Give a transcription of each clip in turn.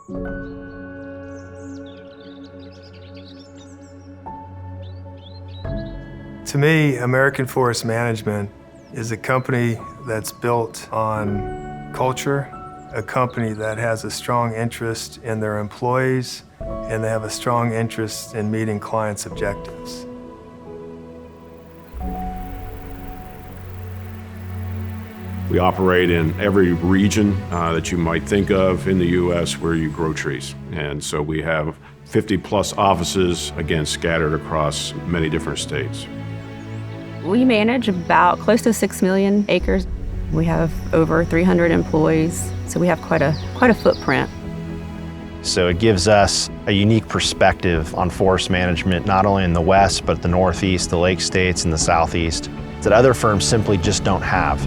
To me, American Forest Management is a company that's built on culture, a company that has a strong interest in their employees, and they have a strong interest in meeting clients' objectives. We operate in every region that you might think of in the U.S. where you grow trees. And so we have 50+ offices, again, scattered across many different states. We manage about close to 6 million acres. We have over 300 employees, so we have quite a footprint. So it gives us a unique perspective on forest management, not only in the West, but the Northeast, the Lake States, and the Southeast, that other firms simply just don't have.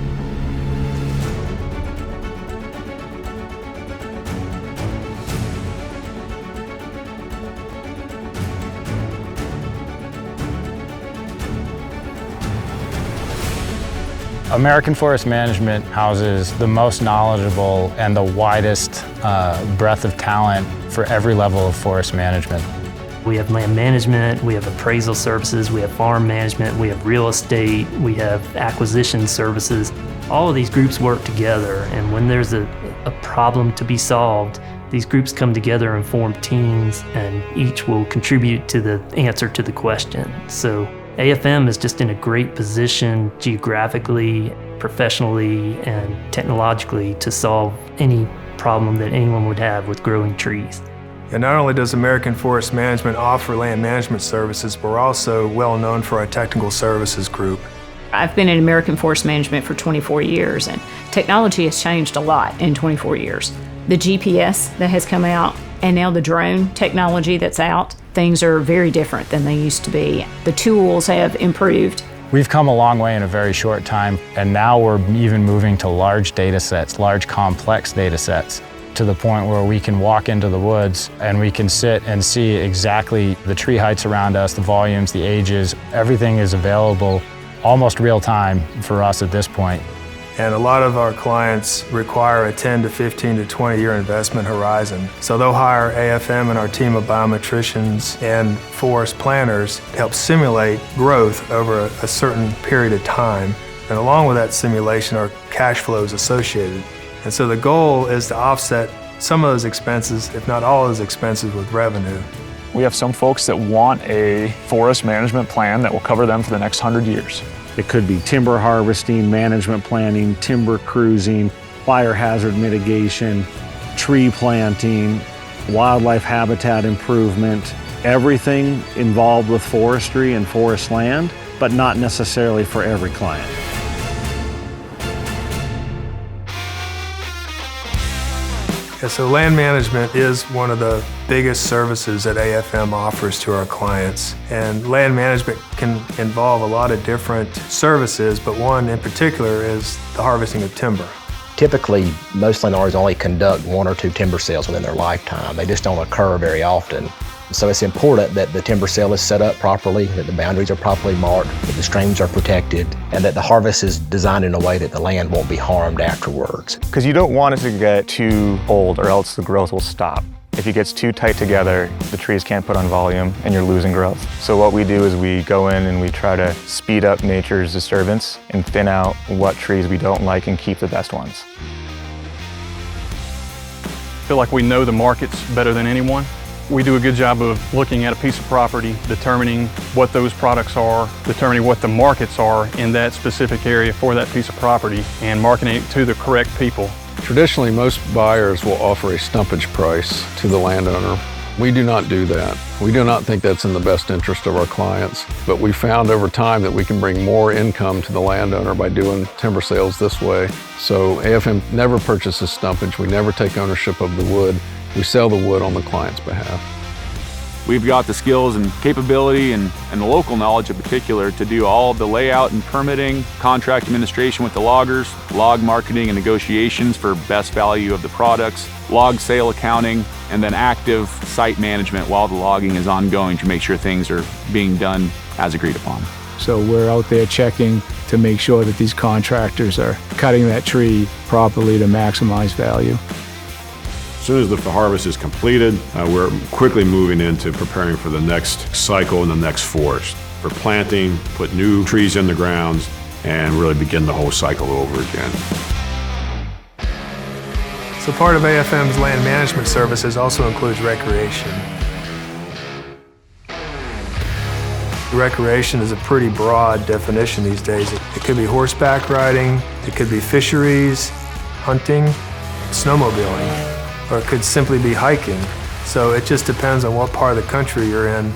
American Forest Management houses the most knowledgeable and the widest breadth of talent for every level of forest management. We have land management, we have appraisal services, we have farm management, we have real estate, we have acquisition services. All of these groups work together, and when there's a problem to be solved, these groups come together and form teams, and each will contribute to the answer to the question. So AFM is just in a great position geographically, professionally, and technologically to solve any problem that anyone would have with growing trees. And not only does American Forest Management offer land management services, but we're also well known for our technical services group. I've been in American Forest Management for 24 years, and technology has changed a lot in 24 years. The GPS that has come out, and now the drone technology that's out, things are very different than they used to be. The tools have improved. We've come a long way in a very short time, and now we're even moving to large data sets, large complex data sets, to the point where we can walk into the woods and we can sit and see exactly the tree heights around us, the volumes, the ages. Everything is available almost real time for us at this point. And a lot of our clients require a 10 to 15 to 20 year investment horizon. So they'll hire AFM and our team of biometricians and forest planners to help simulate growth over a certain period of time. And along with that simulation are cash flows associated. And so the goal is to offset some of those expenses, if not all of those expenses, with revenue. We have some folks that want a forest management plan that will cover them for the next 100 years. It could be timber harvesting, management planning, timber cruising, fire hazard mitigation, tree planting, wildlife habitat improvement, everything involved with forestry and forest land, but not necessarily for every client. Yeah, so land management is one of the biggest services that AFM offers to our clients. And land management can involve a lot of different services, but one in particular is the harvesting of timber. Typically, most landowners only conduct 1 or 2 timber sales within their lifetime. They just don't occur very often. So it's important that the timber sale is set up properly, that the boundaries are properly marked, that the streams are protected, and that the harvest is designed in a way that the land won't be harmed afterwards. Because you don't want it to get too old or else the growth will stop. If it gets too tight together, the trees can't put on volume and you're losing growth. So what we do is we go in and we try to speed up nature's disturbance and thin out what trees we don't like and keep the best ones. I feel like we know the markets better than anyone. We do a good job of looking at a piece of property, determining what those products are, determining what the markets are in that specific area for that piece of property, and marketing it to the correct people. Traditionally, most buyers will offer a stumpage price to the landowner. We do not do that. We do not think that's in the best interest of our clients, but we found over time that we can bring more income to the landowner by doing timber sales this way. So AFM never purchases stumpage. We never take ownership of the wood. We sell the wood on the client's behalf. We've got the skills and capability and the local knowledge in particular to do all of the layout and permitting, contract administration with the loggers, log marketing and negotiations for best value of the products, log sale accounting, and then active site management while the logging is ongoing to make sure things are being done as agreed upon. So we're out there checking to make sure that these contractors are cutting that tree properly to maximize value. As soon as the harvest is completed, we're quickly moving into preparing for the next cycle and the next forest. For planting, put new trees in the ground, and really begin the whole cycle over again. So part of AFM's land management services also includes recreation. Recreation is a pretty broad definition these days. It could be horseback riding, it could be fisheries, hunting, snowmobiling, or it could simply be hiking. So it just depends on what part of the country you're in.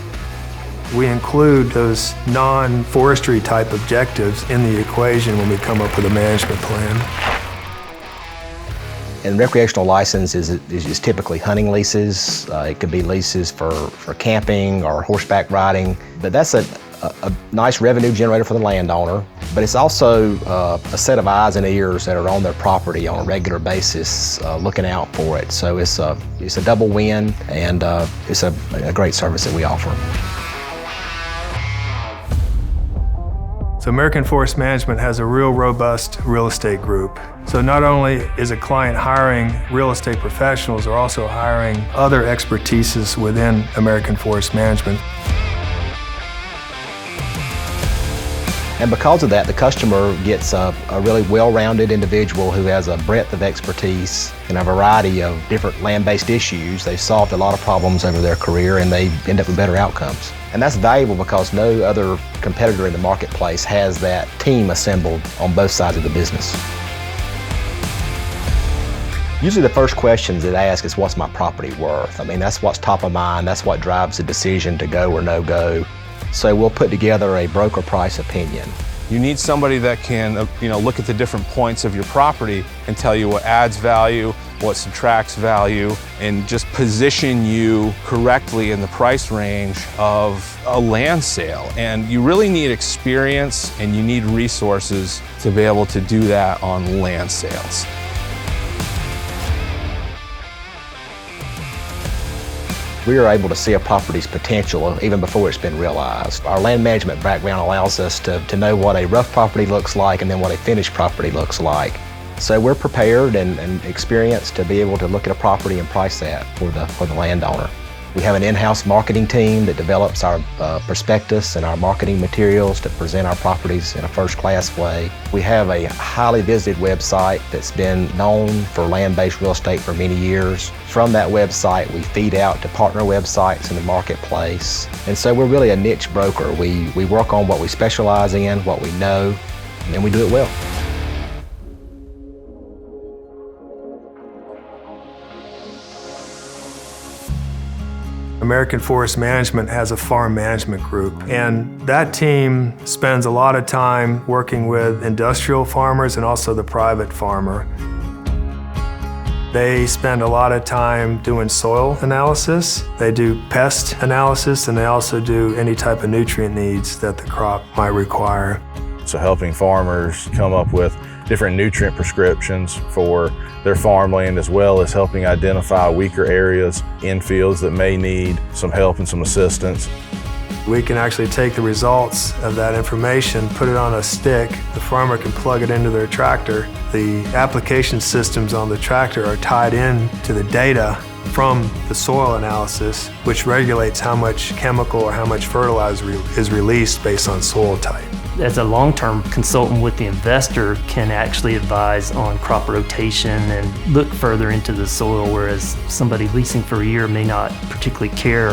We include those non-forestry type objectives in the equation when we come up with a management plan. And recreational license is typically hunting leases. It could be leases for camping or horseback riding. But that's a nice revenue generator for the landowner. But it's also a set of eyes and ears that are on their property on a regular basis looking out for it. So it's a double win, and it's a great service that we offer. So American Forest Management has a real robust real estate group. So not only is a client hiring real estate professionals, they're also hiring other expertises within American Forest Management. And because of that, the customer gets a really well-rounded individual who has a breadth of expertise in a variety of different land-based issues. They've solved a lot of problems over their career, and they end up with better outcomes. And that's valuable because no other competitor in the marketplace has that team assembled on both sides of the business. Usually the first questions that I ask is, what's my property worth? I mean, that's what's top of mind. That's what drives the decision to go or no go. So we'll put together a broker price opinion. You need somebody that can look at the different points of your property and tell you what adds value, what subtracts value, and just position you correctly in the price range of a land sale. And you really need experience and you need resources to be able to do that on land sales. We are able to see a property's potential even before it's been realized. Our land management background allows us to know what a rough property looks like and then what a finished property looks like. So we're prepared and experienced to be able to look at a property and price that for the landowner. We have an in-house marketing team that develops our prospectus and our marketing materials to present our properties in a first-class way. We have a highly visited website that's been known for land-based real estate for many years. From that website, we feed out to partner websites in the marketplace. And so we're really a niche broker. We work on what we specialize in, what we know, and we do it well. American Forest Management has a farm management group, and that team spends a lot of time working with industrial farmers and also the private farmer. They spend a lot of time doing soil analysis, they do pest analysis, and they also do any type of nutrient needs that the crop might require. So helping farmers come up with different nutrient prescriptions for their farmland, as well as helping identify weaker areas in fields that may need some help and some assistance. We can actually take the results of that information, put it on a stick, the farmer can plug it into their tractor. The application systems on the tractor are tied in to the data from the soil analysis, which regulates how much chemical or how much fertilizer is released based on soil type. As a long-term consultant with the investor can actually advise on crop rotation and look further into the soil, whereas somebody leasing for a year may not particularly care.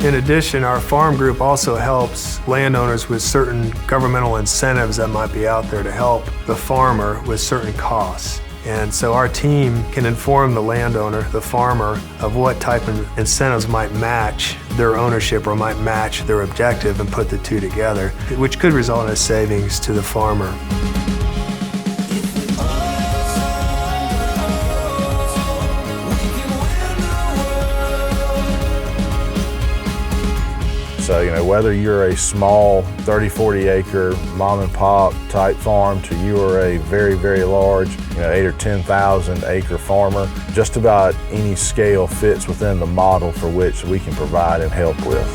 In addition, our farm group also helps landowners with certain governmental incentives that might be out there to help the farmer with certain costs. And so our team can inform the landowner, the farmer, of what type of incentives might match their ownership or might match their objective and put the two together, which could result in a savings to the farmer. So, whether you're a small 30, 40 acre mom and pop type farm to you are a very, very large, 8 or 10,000 acre farmer, just about any scale fits within the model for which we can provide and help with.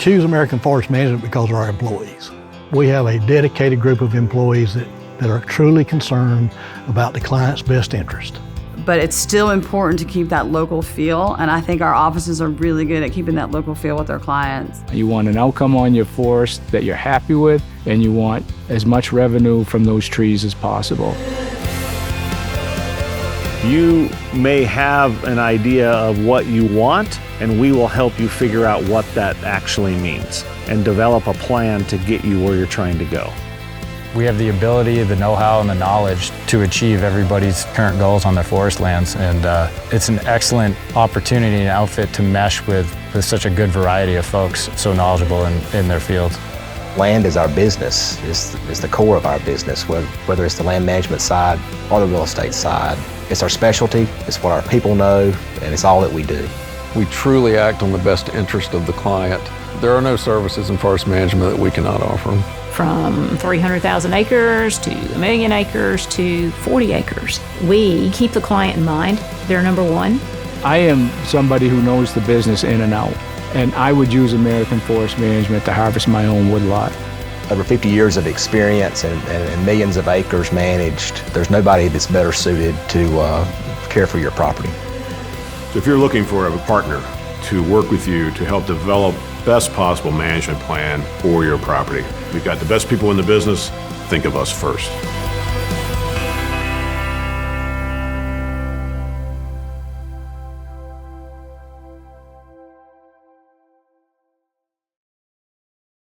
choose American Forest Management because of our employees. We have a dedicated group of employees that are truly concerned about the client's best interest. But it's still important to keep that local feel, and I think our offices are really good at keeping that local feel with their clients. You want an outcome on your forest that you're happy with, and you want as much revenue from those trees as possible. You may have an idea of what you want, and we will help you figure out what that actually means and develop a plan to get you where you're trying to go. We have the ability, the know-how, and the knowledge to achieve everybody's current goals on their forest lands, and it's an excellent opportunity and outfit to mesh with such a good variety of folks so knowledgeable in their fields. Land is our business, is the core of our business, whether it's the land management side or the real estate side. It's our specialty, it's what our people know, and it's all that we do. We truly act on the best interest of the client. There are no services in forest management that we cannot offer. From 300,000 acres to 1 million acres to 40 acres. We keep the client in mind. They're number one. I am somebody who knows the business in and out, and I would use American Forest Management to harvest my own woodlot. Over 50 years of experience and millions of acres managed, there's nobody that's better suited to care for your property. So if you're looking for a partner to work with you to help develop best possible management plan for your property, we've got the best people in the business. Think of us first.